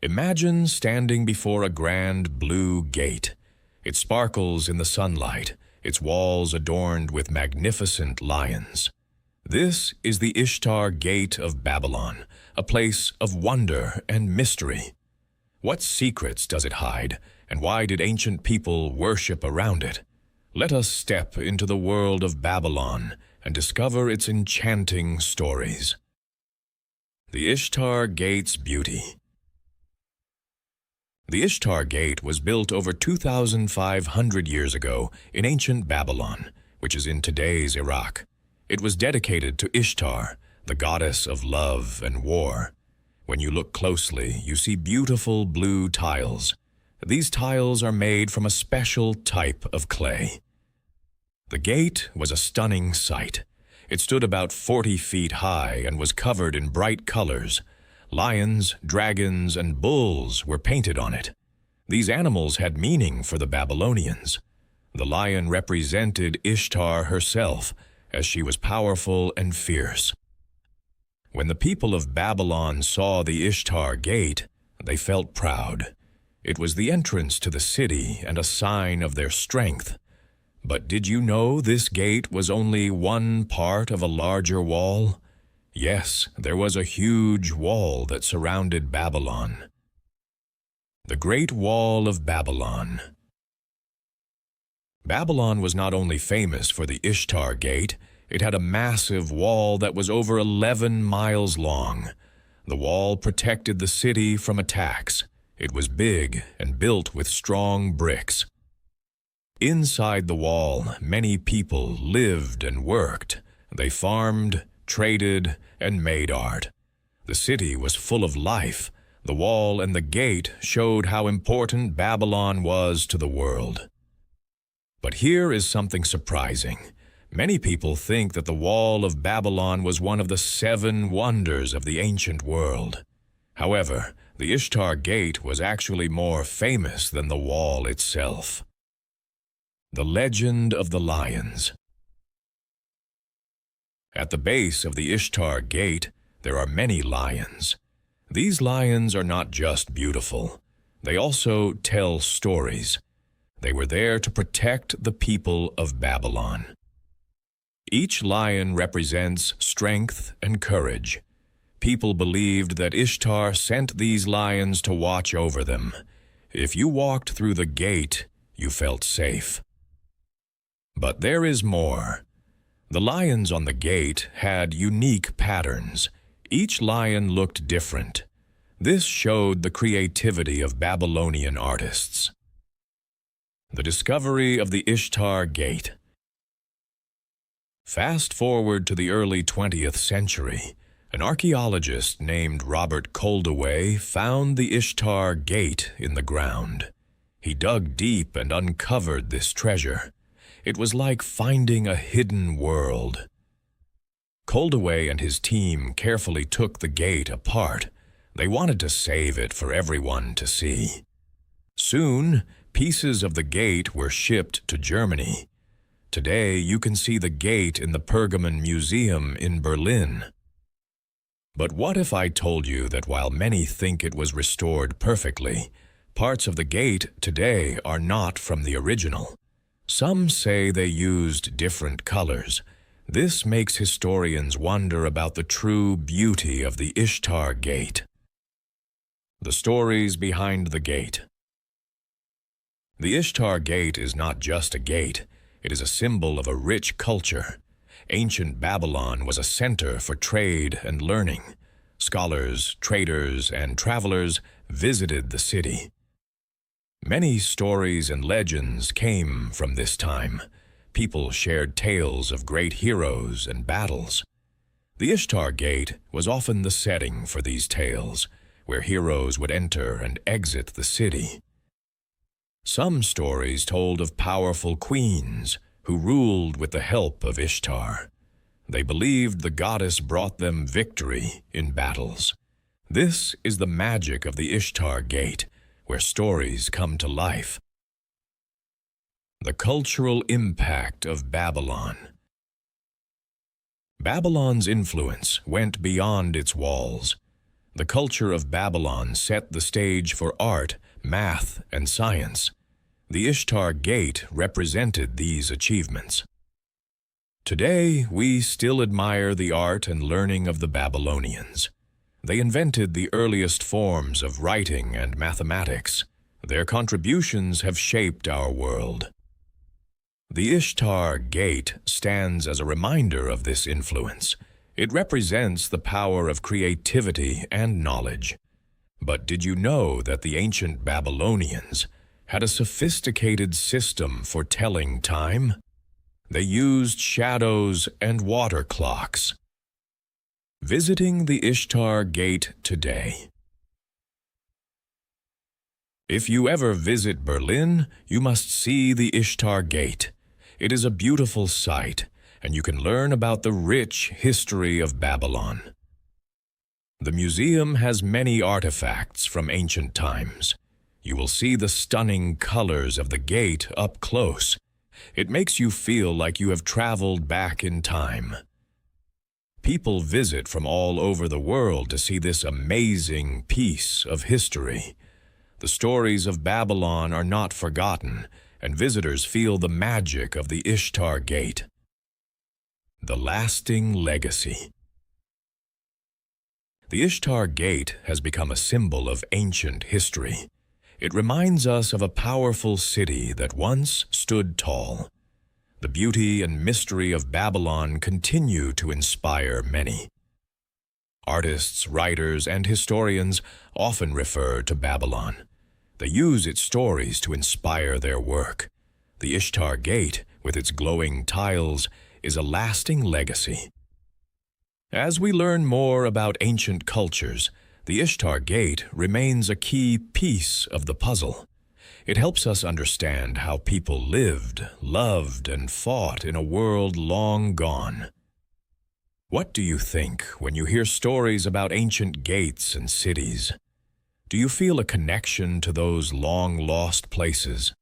Imagine standing before a grand blue gate. It sparkles in the sunlight, its walls adorned with magnificent lions. This is the Ishtar Gate of Babylon, a place of wonder and mystery. What secrets does it hide, and why did ancient people worship around it? Let us step into the world of Babylon and discover its enchanting stories. The Ishtar Gate's beauty. The Ishtar Gate was built over 2,500 years ago in ancient Babylon, which is in today's Iraq. It was dedicated to Ishtar, the goddess of love and war. When you look closely, you see beautiful blue tiles. These tiles are made from a special type of clay. The gate was a stunning sight. It stood about 40 feet high and was covered in bright colors. Lions, dragons, and bulls were painted on it. These animals had meaning for the Babylonians. The lion represented Ishtar herself, as she was powerful and fierce. When the people of Babylon saw the Ishtar Gate, they felt proud. It was the entrance to the city and a sign of their strength. But did you know this gate was only one part of a larger wall? Yes, there was a huge wall that surrounded Babylon. The Great Wall of Babylon. Babylon was not only famous for the Ishtar Gate, it had a massive wall that was over 11 miles long. The wall protected the city from attacks. It was big and built with strong bricks. Inside the wall, many people lived and worked. They farmed, traded, and made art. The city was full of life. The wall and the gate showed how important Babylon was to the world. But here is something surprising. Many people think that the Wall of Babylon was one of the 7 wonders of the ancient world. However, the Ishtar Gate was actually more famous than the wall itself. The Legend of the Lions. At the base of the Ishtar Gate, there are many lions. These lions are not just beautiful. They also tell stories. They were there to protect the people of Babylon. Each lion represents strength and courage. People believed that Ishtar sent these lions to watch over them. If you walked through the gate, you felt safe. But there is more. The lions on the gate had unique patterns. Each lion looked different. This showed the creativity of Babylonian artists. The discovery of the Ishtar Gate. Fast forward to the early 20th century, an archaeologist named Robert Koldewey found the Ishtar Gate in the ground. He dug deep and uncovered this treasure. It was like finding a hidden world. Koldewey and his team carefully took the gate apart. They wanted to save it for everyone to see. Soon, pieces of the gate were shipped to Germany. Today, you can see the gate in the Pergamon Museum in Berlin. But what if I told you that while many think it was restored perfectly, parts of the gate today are not from the original? Some say they used different colors. This makes historians wonder about the true beauty of the Ishtar Gate. The stories behind the gate. The Ishtar Gate is not just a gate. It is a symbol of a rich culture. Ancient Babylon was a center for trade and learning. Scholars, traders, and travelers visited the city. Many stories and legends came from this time. People shared tales of great heroes and battles. The Ishtar Gate was often the setting for these tales, where heroes would enter and exit the city. Some stories told of powerful queens who ruled with the help of Ishtar. They believed the goddess brought them victory in battles. This is the magic of the Ishtar Gate, where stories come to life. The cultural impact of Babylon. Babylon's influence went beyond its walls. The culture of Babylon set the stage for art, math, and science. The Ishtar Gate represented these achievements. Today, we still admire the art and learning of the Babylonians. They invented the earliest forms of writing and mathematics. Their contributions have shaped our world. The Ishtar Gate stands as a reminder of this influence. It represents the power of creativity and knowledge. But did you know that the ancient Babylonians had a sophisticated system for telling time? They used shadows and water clocks. Visiting the Ishtar Gate today. If you ever visit Berlin, you must see the Ishtar Gate. It is a beautiful sight, and you can learn about the rich history of Babylon. The museum has many artifacts from ancient times. You will see the stunning colors of the gate up close. It makes you feel like you have traveled back in time. People visit from all over the world to see this amazing piece of history. The stories of Babylon are not forgotten, and visitors feel the magic of the Ishtar Gate. The lasting legacy. The Ishtar Gate has become a symbol of ancient history. It reminds us of a powerful city that once stood tall. The beauty and mystery of Babylon continue to inspire many. Artists, writers, and historians often refer to Babylon. They use its stories to inspire their work. The Ishtar Gate, with its glowing tiles, is a lasting legacy. As we learn more about ancient cultures, the Ishtar Gate remains a key piece of the puzzle. It helps us understand how people lived, loved, and fought in a world long gone. What do you think when you hear stories about ancient gates and cities? Do you feel a connection to those long-lost places?